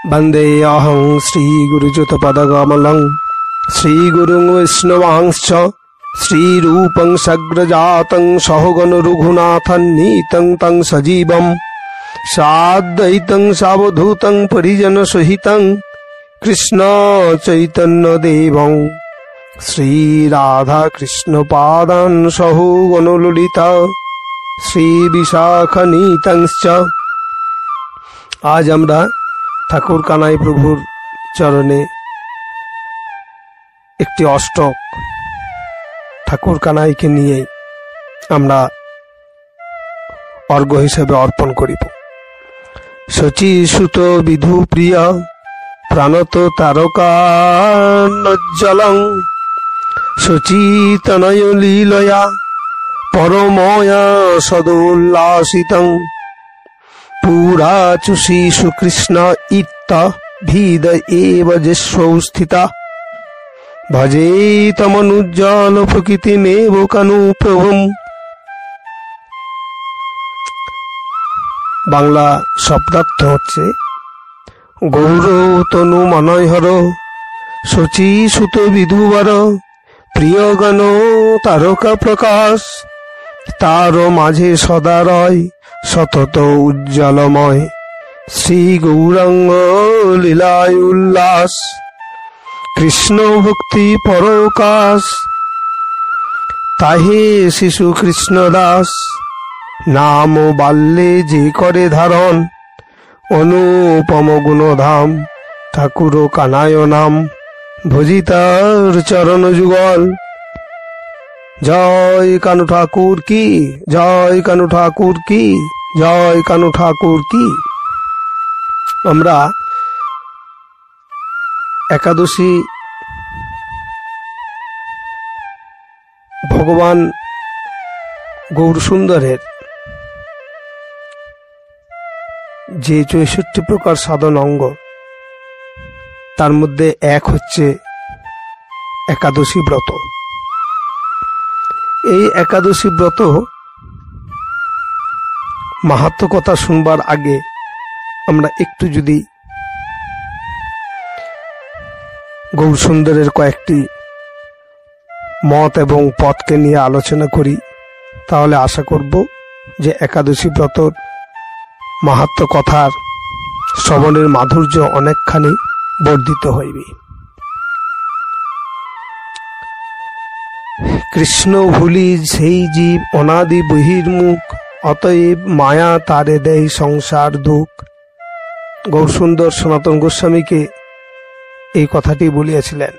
वन्देऽहं श्रीगुरुयुतपदकमलं श्रीगुरुं वैष्णवांश्च श्रीरूपं सग्रजातं सहगणरघुनाथं नीतं तं सजीवं साद्वैतं सावधूतं परिजनसहितं कृष्ण चैतन्यदेवं श्रीराधाकृष्णपादान् सहगणललिता श्रीविशाखान्वितांश्च। आज আমরা ঠাকুর কানাই প্রভুর চরণে একটি অষ্টক ঠাকুর কানাইকে নিয়ে আমরা অর্ঘ্য হিসেবে অর্পণ করিব। শচী সুত বিধু প্রিয়া প্রাণত তারকানজ্জ্বলং শচীতনয় লীলয়া পরময়া সদোল্লাসিতং পুরাচুষি সুকৃষ্ণ ইত্ত ভিদ এব যেস্বৌ স্থিতা ভজে তমনুজ্জ্বল প্রকৃতিমেব কানু প্রভুম। বাংলা শব্দার্থ হচ্ছে গৌর তনু মনয়হর শচী সুত বিধুবর প্রিয়গণ তারকা প্রকাশ তার মাঝে সদা রয় সতত উজ্জ্বলময় শ্রী গৌরাঙ্গ লীলায় উল্লাস কৃষ্ণ ভক্তি পরকাশ তাহে শিশু কৃষ্ণ দাস নাম বাল্যে যে করে ধারণ অনুপম গুণধাম ঠাকুর কানায় নাম ভজিতার চরণ যুগল। জয় কানু ঠাকুর কি, জয় কানু ঠাকুর কি, জয় কানু ঠাকুর কি। আমরা একাদশী ভগবান গৌরসুন্দরের যে ৬৪ প্রকার সাধন অঙ্গ তার মধ্যে এক হচ্ছে একাদশী ব্রত। এই একাদশী ব্রত মাহাত্ম্য কথা শুনবার আগে আমরা একটু যদি গৌরসুন্দরের কয়েকটি মত এবং পথকে নিয়ে আলোচনা করি, তাহলে আশা করব যে একাদশী ব্রতর মাহাত্ম্য কথার শ্রবণের মাধুর্য অনেকখানি বর্ধিত হইবে। কৃষ্ণ ভুলি সেই জীব অনাদি বহির্মুখ অতএব মায়া তারে দেয় সংসার দুঃখ। গৌরসুন্দর সনাতন গোস্বামীকে এই কথাটি বলিয়াছিলেন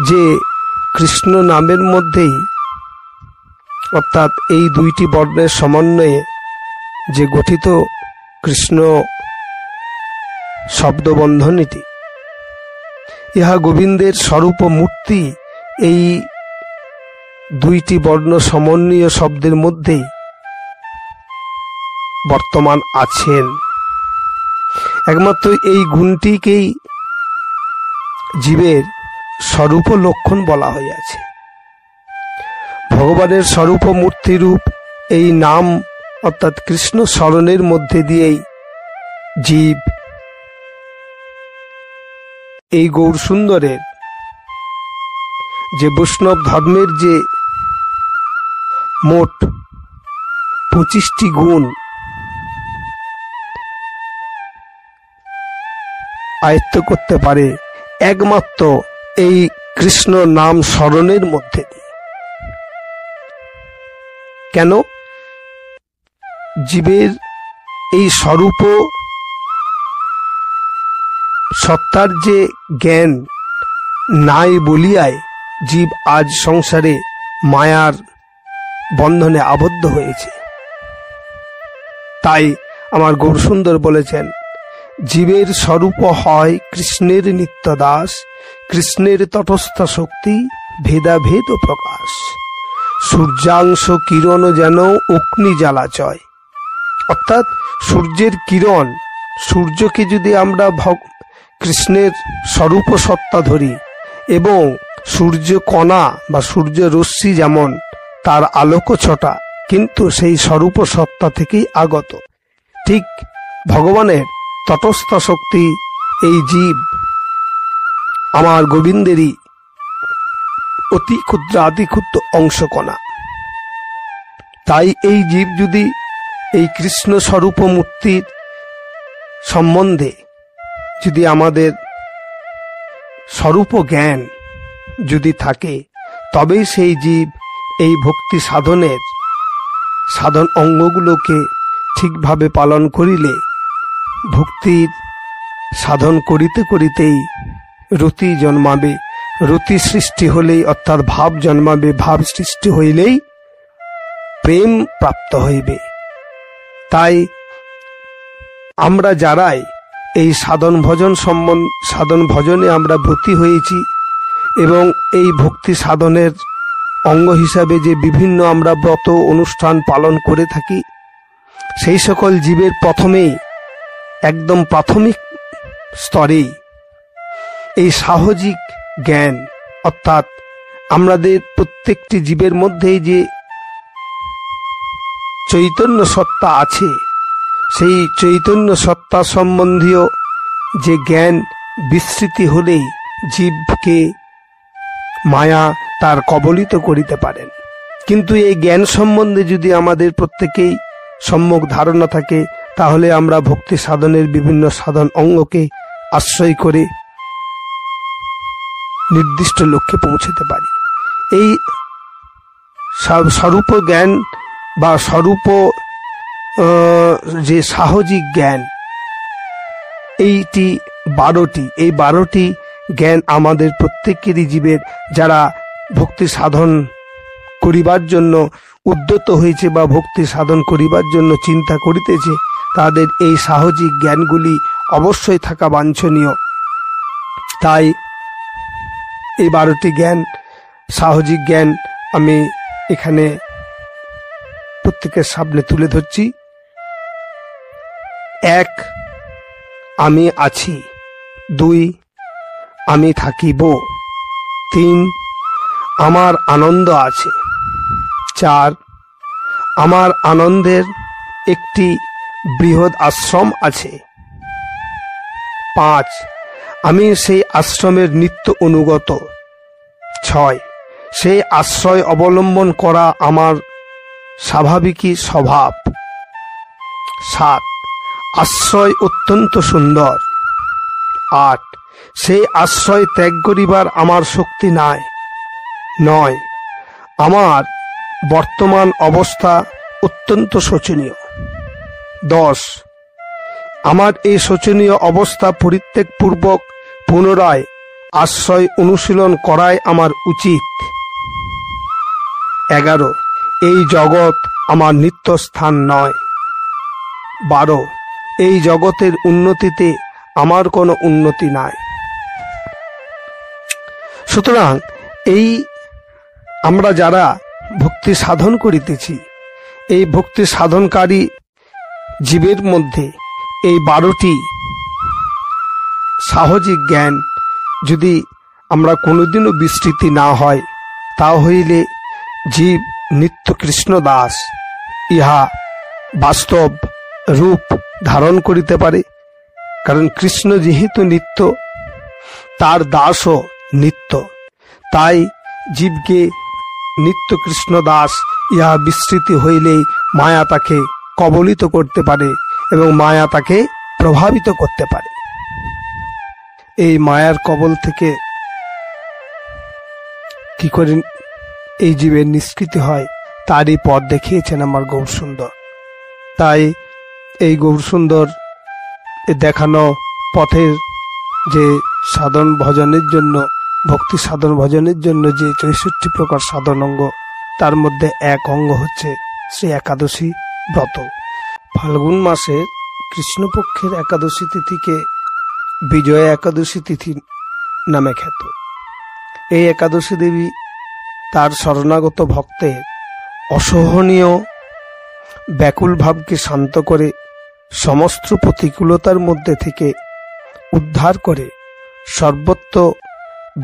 যে কৃষ্ণ নামের মধ্যেই অর্থাৎ এই দুইটি বর্ণের সমন্বয়ে যে গঠিত কৃষ্ণ শব্দবন্ধনীটি, ইহা গোবিন্দের স্বরূপ মূর্তি এই দুইটি বর্ণ সমন্বয় শব্দের মধ্যেই বর্তমান আছেন। একমাত্র এই গুণটিকেই জীবের স্বরূপ লক্ষণ বলা হইয়াছে। ভগবানের স্বরূপ মূর্তিরূপ এই নাম অর্থাৎ কৃষ্ণ স্মরণের মধ্যে দিয়েই জীব এই গৌরসুন্দরের যে বৈষ্ণব ধর্মের যে মোট 25টি গুণ আয়ত্ত করতে পারে একমাত্র এই কৃষ্ণ নাম স্মরণের মধ্যে দিয়ে। কেন? জীবের এই স্বরূপ সত্তার যে জ্ঞান নাই বলিয়ায় জীব আজ সংসারে মায়ার বন্ধনে আবদ্ধ হয়েছে। তাই আমার গৌরসুন্দর বলেছেন, জীবের স্বরূপ হয় কৃষ্ণের নিত্য দাস, কৃষ্ণের তটস্থ শক্তি ভেদাভেদ প্রকাশ, সূর্যাংশ কিরণ যেন অগ্নি জ্বালাচয়। অর্থাৎ সূর্যের কিরণ, সূর্যকে যদি আমরা কৃষ্ণের স্বরূপ সত্তা ধরি এবং সূর্য কণা বা সূর্য রশ্মি যেমন তার আলোক ছটা কিন্তু সেই স্বরূপ সত্তা থেকেই আগত, ঠিক ভগবানের তটস্থ শক্তি এই জীব আমার গোবিন্দেরই অতি ক্ষুদ্র আতি ক্ষুদ্র অংশকণা। তাই এই জীব যদি এই কৃষ্ণ স্বরূপ মূর্তির সম্বন্ধে যদি আমাদের স্বরূপ জ্ঞান যদি থাকে, তবেই সেই জীব এই ভক্তি সাধনের সাধন অঙ্গগুলোকে ঠিকভাবে পালন করিলে ভক্তির সাধন করিতে করিতেই রতি জন্মাবে। রতি সৃষ্টি হলেই অর্থাৎ ভাব জন্মাবে, ভাব সৃষ্টি হইলেই প্রেম প্রাপ্ত হইবে। তাই আমরা যারাই এই সাধন ভজনে আমরা ব্রতী হয়েছি এবং এই ভক্তি সাধনের অঙ্গ হিসাবে যে বিভিন্ন আমরা ব্রত অনুষ্ঠান পালন করে থাকি, সেই সকল জীবের প্রথমেই একদম প্রাথমিক স্তরেই এই সাহজিক জ্ঞান অর্থাৎ আমাদের প্রত্যেকটি জীবের মধ্যেই যে চৈতন্য সত্তা আছে, সেই চৈতন্য সত্তা সম্বন্ধীয় যে জ্ঞান বিস্মৃতি হলেই জীবকে মায়া তার কবলিত করিতে পারেন। কিন্তু এই জ্ঞান সম্বন্ধে যদি আমাদের প্রত্যেকেই সম্যক ধারণা থাকে, তাহলে আমরা ভক্তি সাধনের বিভিন্ন সাধন অঙ্গকে আশ্রয় করে নির্দিষ্ট লক্ষ্যে পৌঁছতে পারি। এই স্বরূপ জ্ঞান বা স্বরূপ যে সাহজিক জ্ঞান, এইটি 12টি, এই 12টি জ্ঞান আমাদের প্রত্যেকেরই জীবের যারা ভক্তি সাধন করিবার জন্য উদ্যত হয়েছে বা ভক্তি সাধন করিবার জন্য চিন্তা করিতেছে, তাদের এই সাহজিক জ্ঞানগুলি অবশ্যই থাকা বাঞ্ছনীয়। তাই এই 12টি জ্ঞান, সাহজিক জ্ঞান আমি এখানে প্রত্যেকের সামনে তুলে ধরছি। 1, আমি আছি। 2, আমি থাকিব। 3, আমার আনন্দ আছে। 4, আমার আনন্দের একটি বৃহৎ আশ্রম আছে। 5, আমি সেই আশ্রমের নিত্য অনুগত। 6, সেই আশ্রয় অবলম্বন করা আমার স্বাভাবিকই স্বভাব। 7, আশ্রয় অত্যন্ত সুন্দর। 8, সেই আশ্রয় ত্যাগ করিবার আমার শক্তি নাই। 9, আমার বর্তমান অবস্থা অত্যন্ত শোচনীয়। 10, আমার এই শোচনীয় অবস্থা পরিত্যাগপূর্বক পুনরায় আশ্রয় অনুশীলন করাই আমার উচিত। 11, এই জগৎ আমার নিত্য স্থান নয়। 12, এই জগতের উন্নতিতে আমার কোনো উন্নতি নাই। সুতরাং এই আমরা যারা ভক্তি সাধন করিতেছি, এই ভক্তি সাধনকারী জীবের মধ্যে এই 12টি সাহজিক জ্ঞান যদি আমরা কোনোদিনও বিস্মৃতি না হয়, তা হইলে জীব নিত্য কৃষ্ণ দাস ইহা বাস্তব রূপ ধারণ করিতে পারে। কারণ কৃষ্ণ যেহেতু নিত্য, তার দাসও নিত্য। তাই জীবকে নিত্য কৃষ্ণ দাস ইহা বিস্মৃতি হইলেই মায়া তাকে কবলিত করতে পারে এবং মায়া তাকে প্রভাবিত করতে পারে। এই মায়ার কবল থেকে কি করে এই জীবের নিষ্কৃতি হয়, তারই পথ দেখিয়েছেন আমার গৌরসুন্দর। তাই এই গৌরসুন্দর দেখানো পথের যে সাধন ভজনের জন্য, ভক্তি সাধন ভজনের জন্য যে 64 প্রকার সাধন অঙ্গ, তার মধ্যে এক অঙ্গ হচ্ছে শ্রী একাদশী ব্রত। ফাল্গুন মাসের কৃষ্ণপক্ষের একাদশী তিথিকে বিজয়া একাদশী তিথি নামে খ্যাত। এই একাদশী দেবী তার শরণাগত ভক্তের অসহনীয় ব্যাকুল ভাবকে শান্ত করে সমস্ত প্রতিকূলতার মধ্যে থেকে উদ্ধার করে সর্বত্র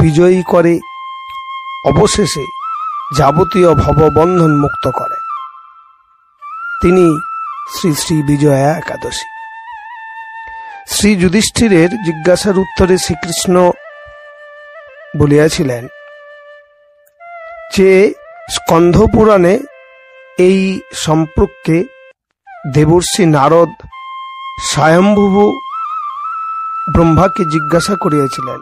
বিজয়ী করে অবশেষে যাবতীয় ভববন্ধন মুক্ত করে। তিনি শ্রী শ্রী বিজয়া একাদশী। শ্রী যুধিষ্ঠিরের জিজ্ঞাসার উত্তরে শ্রীকৃষ্ণ বলিয়াছিলেন যে স্কন্ধ পুরাণে এই সম্পর্কে দেবর্ষি নারদ স্বয়ম্ভুব ব্রহ্মাকে জিজ্ঞাসা করিয়াছিলেন।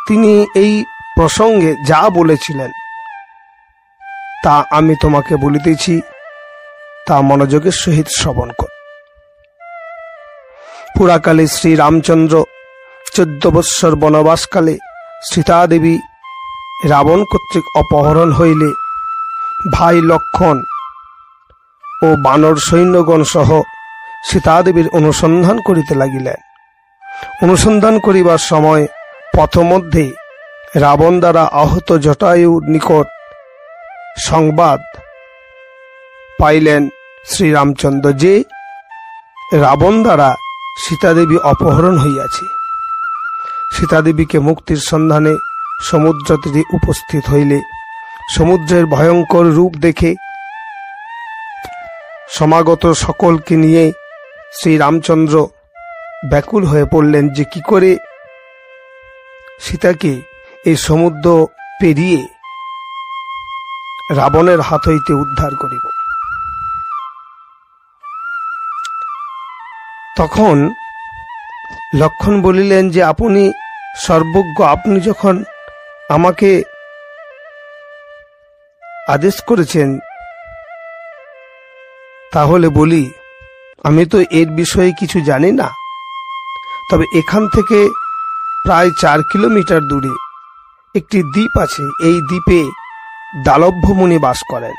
তিনি এই প্রসঙ্গে যা বলেছিলেন তা আমি তোমাকে বলিতেছি, তা মনোযোগের সহিত শ্রবণ কর। পুরাকালে শ্রী রামচন্দ্র 14 বৎসর বনবাসকালে সীতাদেবী রাবণ কর্তৃক অপহরণ হইলে ভাই লক্ষণ ও বানর সৈন্যগণ সহ সীতাদেবীর অনুসন্ধান করিতে লাগিলেন। অনুসন্ধান করিবার সময় পথমধ্যে রাবণ দ্বারা আহত জটায়ুর নিকট সংবাদ পাইলেন শ্রীরামচন্দ্র যে রাবণ দ্বারা সীতাদেবী অপহরণ হইয়াছে। সীতাদেবীকে মুক্তির সন্ধানে সমুদ্র তীরে উপস্থিত হইলে সমুদ্রের ভয়ঙ্কর রূপ দেখে সমাগত সকলকে নিয়ে শ্রীরামচন্দ্র ব্যাকুল হয়ে পড়লেন যে কি করে সীতাকে এই সমুদ্র পেরিয়ে রাবণের হাত হইতে উদ্ধার করিব। তখন লক্ষণ বলিলেন যে আপনি সর্বজ্ঞ, আপনি যখন আমাকে আদেশ করেছেন তাহলে বলি, আমি তো এর বিষয়ে কিছু জানি না, তবে এখান থেকে প্রায় 4 কিলোমিটার দূরে একটি দ্বীপ আছে। এই দ্বীপে দালভ্য মুনি বাস করেন।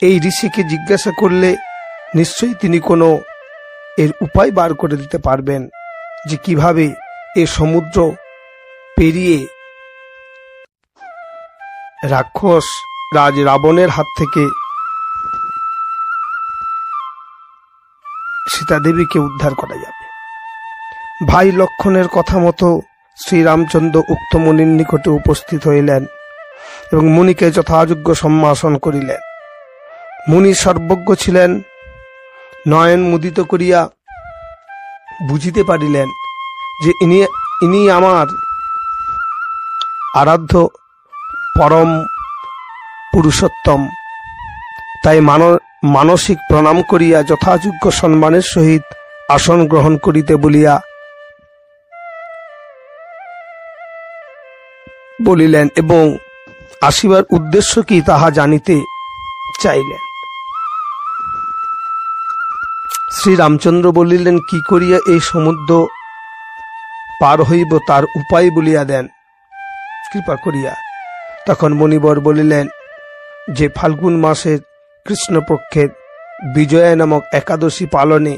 এই ঋষিকে জিজ্ঞাসা করলে নিশ্চয়ই তিনি কোনো এর উপায় বার করে দিতে পারবেন যে কিভাবে এই সমুদ্র পেরিয়ে রাক্ষস রাজ রাবণের হাত থেকে সীতাদেবীকে উদ্ধার করা যাবে। ভাই লক্ষণের কথা মতো শ্রীরামচন্দ্র উক্ত মুনির নিকটে উপস্থিত হইলেন এবং মুনিকে যথাযোগ্য সম্ভাষণ করিলেন। মুনি সর্বজ্ঞ ছিলেন। নয়ন মুদিত করিয়া বুঝিতে পারিলেন যে ইনি আমার আরাধ্য পরম পুরুষোত্তম। তাই মানসিক প্রণাম করিয়া যথাযোগ্য সম্মানের সহিত আসন গ্রহণ করিতে বলিলেন এবং আসিবার উদ্দেশ্য কি তাহা জানিতে চাইলেন। শ্রীরামচন্দ্র বলিলেন, কি করিয়া এই সমুদ্র পার হইব তার উপায় বলিয়া দেন কৃপা করিয়া। তখন মণিবর বলিলেন যে ফাল্গুন মাসের কৃষ্ণপক্ষের বিজয়া নামক একাদশী পালনে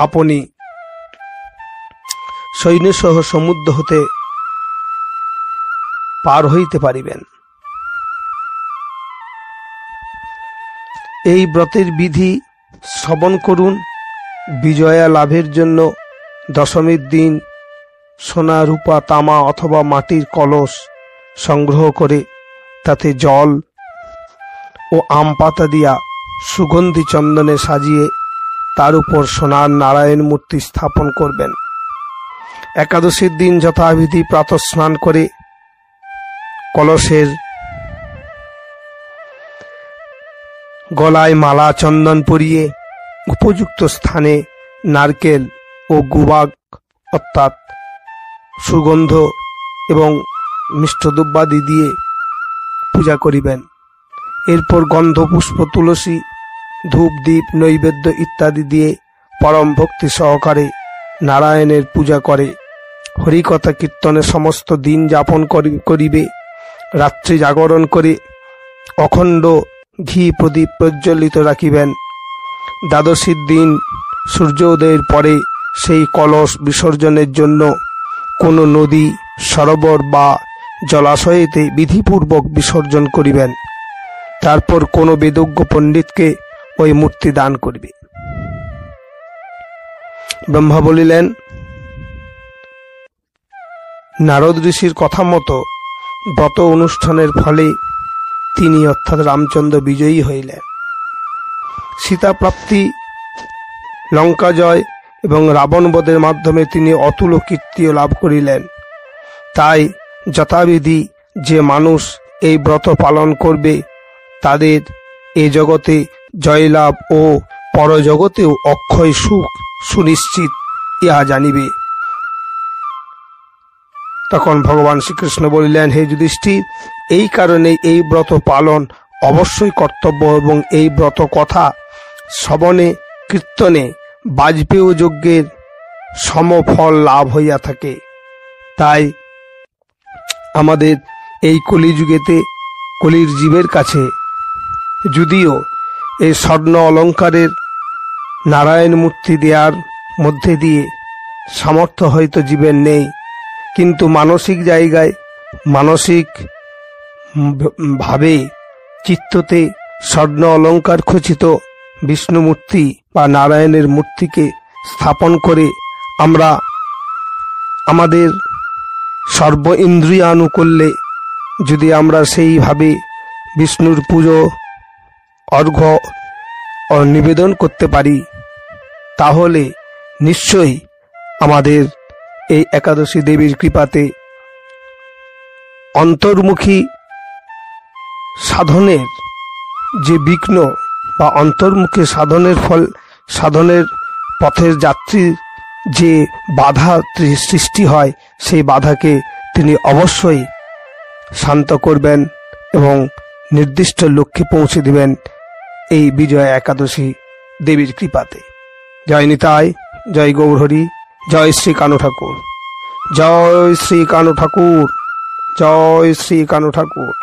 আপনি সৈন্যসহ সমুদ্র হতে পার হইতে পারিবেন। এই ব্রতের বিধি শ্রবণ করুন। বিজয়া লাভের জন্য দশমীর দিন সোনা, রূপা, তামা অথবা মাটির কলস সংগ্রহ করে তাতে জল ও আম পাতা দিয়া সুগন্ধি চন্দনে সাজিয়ে তার উপর সোনার নারায়ণ মূর্তি স্থাপন করবেন। একাদশীর দিন যথাবিধি প্রাতঃস্নান করে কলসের গলায় মালা চন্দন পরিয়ে উপযুক্ত স্থানে নারকেল ও গুবাক অর্থাৎ সুগন্ধ এবং মিষ্টদ্রব্যাদি দিয়ে পূজা করিবেন। এরপর গন্ধ, পুষ্প, তুলসী, ধূপ, দ্বীপ, নৈবেদ্য ইত্যাদি দিয়ে পরম ভক্তি সহকারে নারায়ণের পূজা করে হরিকথা কীর্তনে সমস্ত দিন যাপন করিবে। রাত্রি জাগরণ করে অখণ্ড ঘি প্রদীপ প্রজ্বলিত রাখিবেন। দ্বাদশীর দিন সূর্যোদয়ের পরে সেই কলস বিসর্জনের জন্য কোনো নদী, সরোবর বা জলাশয়েতে বিধিপূর্বক বিসর্জন করিবেন। তারপর কোনো বেদজ্ঞ পণ্ডিতকে ওই মূর্তি দান করিবে। ব্রহ্মা বলিলেন, নারদ ঋষির কথা মতো ব্রত অনুষ্ঠানের ফলে তিনি অর্থাৎ রামচন্দ্র বিজয়ী হইলেন। সীতা প্রাপ্তি, লঙ্কা জয় এবং রাবণবধের মাধ্যমে তিনি অতুল কীর্তিও লাভ করিলেন। তাই যথাবিধি যে মানুষ এই ব্রত পালন করবে তাদের এ জগতে জয়লাভ ও পরজগতেও অক্ষয় সুখ সুনিশ্চিত, ইহা জানিবে। তখন ভগবান শ্রীকৃষ্ণ বলিলেন, হে যুধিষ্ঠির, এই কারণে এই ব্রত পালন অবশ্যই কর্তব্য এবং এই ব্রত কথা শ্রবণে কীর্তনে বাজপেয় যজ্ঞের সমফল লাভ হইয়া থাকে। তাই আমাদের এই কলিযুগেতে কলির জীবের কাছে যদিও এই স্বর্ণ অলঙ্কারের নারায়ণ মূর্তি দেওয়ার মধ্যে দিয়ে সামর্থ্য হয়তো জীবের নেই, কিন্তু মানসিক জায়গায় মানসিক ভাবে চিত্ততে স্বর্ণ অলঙ্কার খচিত বিষ্ণু মূর্তি বা নারায়ণের মূর্তিকে স্থাপন করে আমরা আমাদের সর্ব ইন্দ্রিয়ানুকূল্যে যদি আমরা সেইভাবে বিষ্ণুর পুজো অর্ঘ্য নিবেদন করতে পারি, তাহলে নিশ্চয়ই আমাদের এই একাদশী দেবীর কৃপাতে অন্তর্মুখী সাধনের যে বিঘ্ন বা অন্তর্মুখী সাধনের ফল সাধনের পথের যাত্রীর যে বাধা সৃষ্টি হয়, সেই বাধাকে তিনি অবশ্যই শান্ত করবেন এবং নির্দিষ্ট লক্ষ্যে পৌঁছে দিবেন এই বিজয়া একাদশী দেবীর কৃপাতে। জয় নিতাই, জয় গৌরহরি, জয় শ্রী কানু ঠাকুর, জয় শ্রী কানু ঠাকুর, জয় শ্রী কানু ঠাকুর।